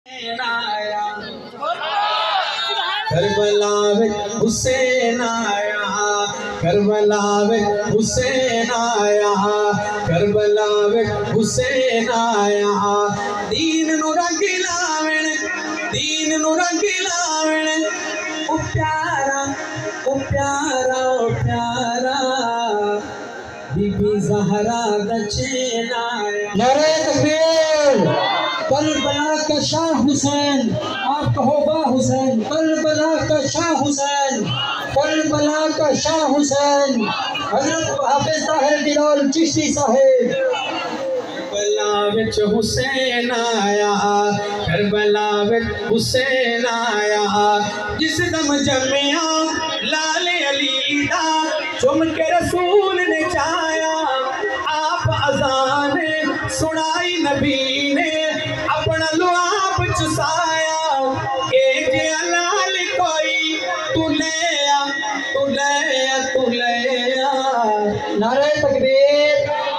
Karbala में हुसैन आया, Karbala में हुसैन आया, करबला में हुसैन आया। दीन नु रंग लावण, दीन नु रंग लावण। ओ प्यारा, ओ प्यारा, ओ प्यारा बीबी ज़हरा दा चैन आया। नारे तकबीर। करबला का शाह हुसैन, आप कहो बा हुसैन। करबला का शाह हुसैन, करबला का शाह हुसैन। हजरत हाफिज ताहिर बिलाल चिश्ती साहिब। करबला विच हुसैन आया, करबला विच हुसैन आया। जिस दम जम्मिया लाल अली दा, चुम के रसूल ने चाया। आप अज़ान सुनाई नबी ने, अपना लुआब चुसाया। ए जे लाल कोई तू ले आ, तू ले आ, तू ले आ। नारे तकबीर।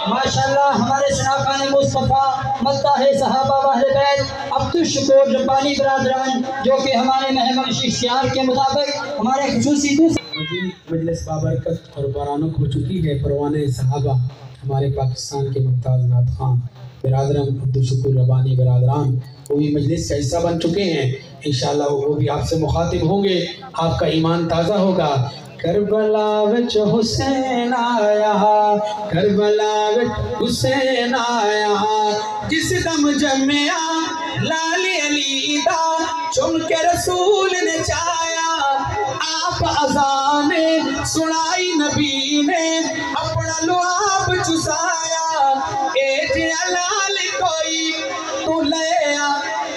माशाअल्लाह हमारे शनाकान मुस्तफ़ा मद्दा है सहाबा वाले बैत अब्दुल शुकूर रब्बानी बरादरान, जो कि हमारे मेहमान शिश्यार के मुताबिक हमारे खुसूसी मजलिस बाबरकत और बरानक हो चुकी है। परवाने सहाबा हमारे पाकिस्तान के मुमताज़ नात खान बिरादरान अब्दुल शुकूर रब्बानी बिरादरान वो भी मजलिस का हिस्सा बन चुके हैं। इंशाअल्लाह वो भी आपसे मुखातिब होंगे, आपका ईमान ताज़ा होगा। करबला विच हुसैन आया, करबला विच हुसैन आया। जिस दम जम्मिया लाल अली दा, चुम के रसूल ने चाया। आप अज़ान सुनाई नबी ने, अपना लुआब चुसाया। ए जे लाल कोई तू ले आ,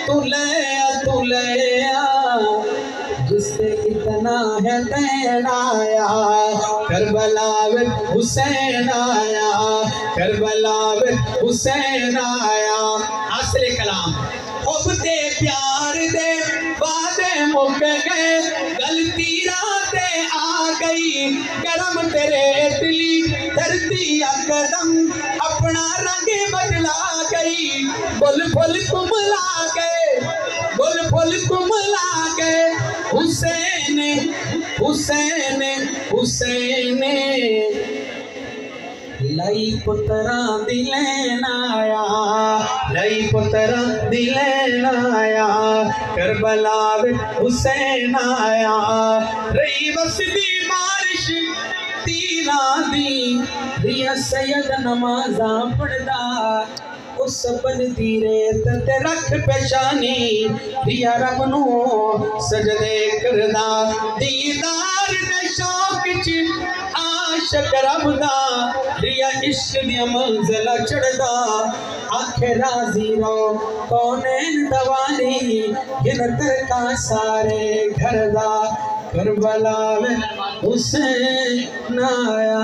तू ले आ, तू ले आ। जिससे इतना है दैन आया, करबला विच हुसैन आया, करबला विच हुसैन आया। आसरे कलाम खुब दे प्यार दे वादे मुक गए, गलती रातें आ गई। गरम तेरे दिली धरती कदम, अपना रंग बदला गई। बुल बुल तुम ला गए, बुल बुल तुम ला गए। हुसैन हुसैन हुसैन लाई पुत्रा दिलैन आया, लाई पुत्रा दिलैन आया। करबला विच हुसैन आया। रही वसदी बारिश तीना दी, रिया सैयद नमाज़ा पढ़दा। उस बन दी रेत ते रख पेशानी, रिया रब नू सजदे करदा। दीदार दे शौक च आशिक रब दा, रिया इश्क दी मंज़िल चढ़दा। आखे राज़ी रो कौनैन दवानी, गिनत का सारे घर दा। करबला में हुसैन आया।